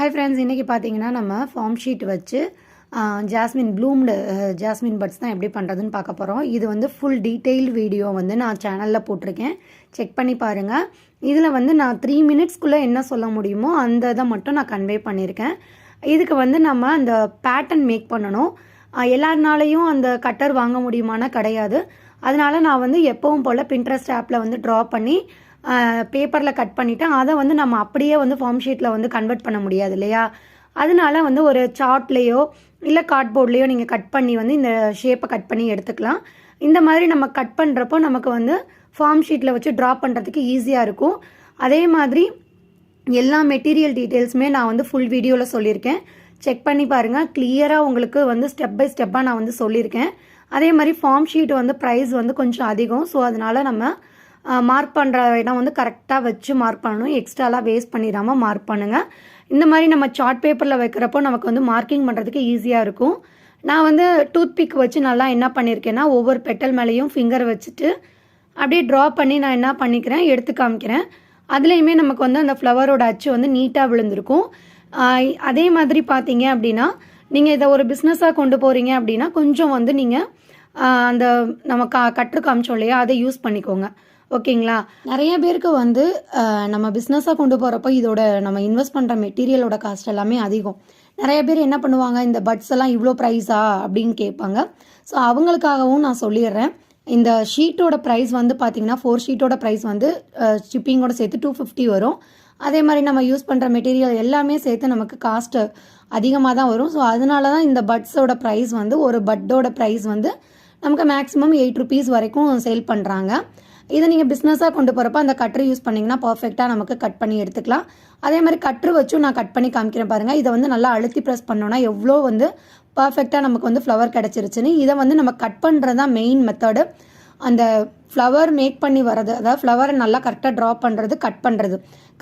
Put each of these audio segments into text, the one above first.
Hi friends, இன்றைக்கி பார்த்தீங்கன்னா நம்ம ஃபார்ம் ஷீட் வச்சு ஜாஸ்மின் ப்ளூம்டு ஜாஸ்மின் பட்ஸ் தான் எப்படி பண்ணுறதுன்னு பார்க்க போகிறோம். இது வந்து ஃபுல் டீட்டெயில்டு வீடியோ வந்து நான் சேனலில் போட்டிருக்கேன், செக் பண்ணி பாருங்கள். இதில் வந்து நான் 3 மினிட்ஸ்க்குள்ளே என்ன சொல்ல முடியுமோ அந்த இதை மட்டும் நான் கன்வே பண்ணியிருக்கேன். இதுக்கு வந்து நம்ம அந்த பேட்டர்ன் மேக் பண்ணணும். எல்லாருனாலையும் அந்த கட்டர் வாங்க முடியுமானா கிடையாது. அதனால் நான் வந்து எப்பவும் போல் பின்ட்ரெஸ்ட் ஆப்பில் வந்து ட்ரா பண்ணி பேப்பரில் கட் பண்ணிவிட்டேன். அதை வந்து நம்ம அப்படியே வந்து ஃபார்ம் ஷீட்டில் வந்து கன்வெர்ட் பண்ண முடியாது இல்லையா? அதனால வந்து ஒரு சார்ட்லேயோ இல்லை கார்ட்போர்ட்லேயோ நீங்கள் கட் பண்ணி வந்து இந்த ஷேப்பை கட் பண்ணி எடுத்துக்கலாம். இந்த மாதிரி நம்ம கட் பண்ணுறப்போ நமக்கு வந்து ஃபார்ம் ஷீட்டில் வச்சு ட்ரா பண்ணுறதுக்கு ஈஸியாக இருக்கும். அதே மாதிரி எல்லா மெட்டீரியல் டீட்டெயில்ஸுமே நான் வந்து ஃபுல் வீடியோவில் சொல்லியிருக்கேன், செக் பண்ணி பாருங்கள். கிளியராக உங்களுக்கு வந்து ஸ்டெப் பை ஸ்டெப்பாக நான் வந்து சொல்லியிருக்கேன். அதே மாதிரி ஃபார்ம் ஷீட் வந்து ப்ரைஸ் வந்து கொஞ்சம் அதிகம். ஸோ அதனால் நம்ம மார்க் பண்ணுற இடம் வந்து கரெக்டாக வச்சு மார்க் பண்ணணும். எக்ஸ்ட்ராலாம் வேஸ்ட் பண்ணிடாமல் மார்க் பண்ணுங்கள். இந்த மாதிரி நம்ம சார்ட் பேப்பரில் வைக்கிறப்போ நமக்கு வந்து மார்க்கிங் பண்ணுறதுக்கு ஈஸியாக இருக்கும். நான் வந்து டூத் பிக் வச்சு நல்லா என்ன பண்ணியிருக்கேன்னா, ஒவ்வொரு பெட்டல் மேலேயும் ஃபிங்கர் வச்சுட்டு அப்படியே ட்ரா பண்ணி நான் என்ன பண்ணிக்கிறேன், எடுத்து காமிக்கிறேன். அதுலேயுமே நமக்கு வந்து அந்த ஃப்ளவரோட அச்சு வந்து நீட்டாக விழுந்திருக்கும். அதே மாதிரி பார்த்தீங்க அப்படின்னா, நீங்கள் இதை ஒரு பிஸ்னஸாக கொண்டு போகிறீங்க அப்படின்னா கொஞ்சம் வந்து நீங்கள் அந்த நம்ம கற்று காமிச்சோம் இல்லையா, அதை யூஸ் பண்ணிக்கோங்க, ஓகேங்களா? நிறைய பேருக்கு வந்து நம்ம பிஸ்னஸாக கொண்டு போகிறப்போ இதோட நம்ம இன்வெஸ்ட் பண்ணுற மெட்டீரியலோட காஸ்ட் எல்லாமே அதிகம். நிறைய பேர் என்ன பண்ணுவாங்க, இந்த பட்ஸ் எல்லாம் இவ்வளோ ப்ரைஸா அப்படின்னு கேட்பாங்க. ஸோ அவங்களுக்காகவும் நான் சொல்லிடுறேன். இந்த ஷீட்டோட ப்ரைஸ் வந்து பார்த்தீங்கன்னா 4 ஷீட்டோட ப்ரைஸ் வந்து ஷிப்பிங்கோட சேர்த்து 250 வரும். அதே மாதிரி நம்ம யூஸ் பண்ணுற மெட்டீரியல் எல்லாமே சேர்த்து நமக்கு காஸ்ட்டு அதிகமாக தான் வரும். ஸோ அதனால தான் இந்த பட்ஸோட ப்ரைஸ் வந்து ஒரு பட்டோட ப்ரைஸ் வந்து நமக்கு மேக்ஸிமம் 8 rupees வரைக்கும் சேல் பண்ணுறாங்க. இதை நீங்கள் பிஸ்னஸாக கொண்டு போகிறப்ப அந்த கட்ரு யூஸ் பண்ணிங்கன்னா பர்ஃபெக்டாக நமக்கு கட் பண்ணி எடுத்துக்கலாம். அதே மாதிரி கட்ரு வச்சும் நான் கட் பண்ணி காமிக்கிறேன் பாருங்கள். இதை வந்து நல்லா அழுத்தி ப்ரெஸ் பண்ணோன்னா எவ்வளோ வந்து பர்ஃபெக்டாக நமக்கு வந்து ஃப்ளவர் கிடச்சிருச்சுன்னு. இதை வந்து நம்ம கட் பண்ணுறது தான் மெயின் மெத்தடு. அந்த ஃப்ளவர் மேக் பண்ணி வர்றது, அதாவது ஃப்ளவரை நல்லா கரெக்டாக ட்ரா பண்ணுறது,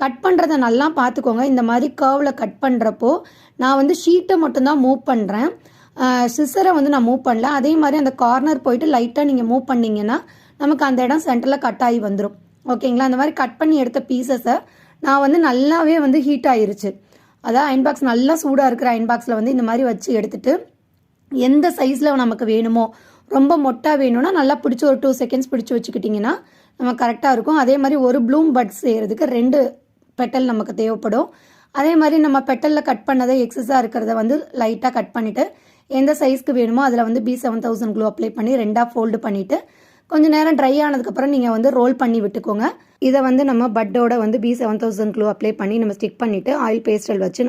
கட் பண்ணுறதை நல்லா பார்த்துக்கோங்க. இந்த மாதிரி கர்வில் கட் பண்ணுறப்போ நான் வந்து ஷீட்டை மட்டும்தான் மூவ் பண்ணுறேன், சிசரை வந்து நான் மூவ் பண்ணல. அதே மாதிரி அந்த கார்னர் போயிட்டு லைட்டாக நீங்கள் மூவ் பண்ணிங்கன்னா நமக்கு அந்த இடம் சென்டரில் கட் ஆகி வந்துடும், ஓகேங்களா? அந்த மாதிரி கட் பண்ணி எடுத்த பீசஸை நான் வந்து நல்லாவே வந்து ஹீட் ஆயிருச்சு. அதாவது அயன் பாக்ஸ் நல்லா சூடாக இருக்கிற அயன் பாக்ஸில் வந்து இந்த மாதிரி வச்சு எடுத்துகிட்டு எந்த சைஸில் நமக்கு வேணுமோ, ரொம்ப மொட்டா வேணும்னா நல்லா பிடிச்சி ஒரு 2 செகண்ட்ஸ் பிடிச்சி வச்சுக்கிட்டிங்கன்னா நம்ம கரெக்டாக இருக்கும். அதே மாதிரி ஒரு ப்ளூம் பட்ஸ் செய்கிறதுக்கு 2 பெட்டல் நமக்கு தேவைப்படும். அதே மாதிரி நம்ம பெட்டலில் கட் பண்ணதை எக்ஸஸாக இருக்கிறத வந்து லைட்டாக கட் பண்ணிவிட்டு எந்த சைஸ்க்கு வேணுமோ அதில் வந்து B7000 க்ளூ அப்ளை பண்ணி 2ஆக ஃபோல்டு பண்ணிவிட்டு கொஞ்சம் நேரம் ட்ரை ஆனதுக்கப்புறம் நீங்கள் வந்து ரோல் பண்ணி விட்டுக்கோங்க. இதை வந்து நம்ம பட்டோட வந்து B7000 க்ளூ அப்ளை பண்ணி நம்ம ஸ்டிக் பண்ணிவிட்டு ஆயில் பேஸ்டல் வச்சு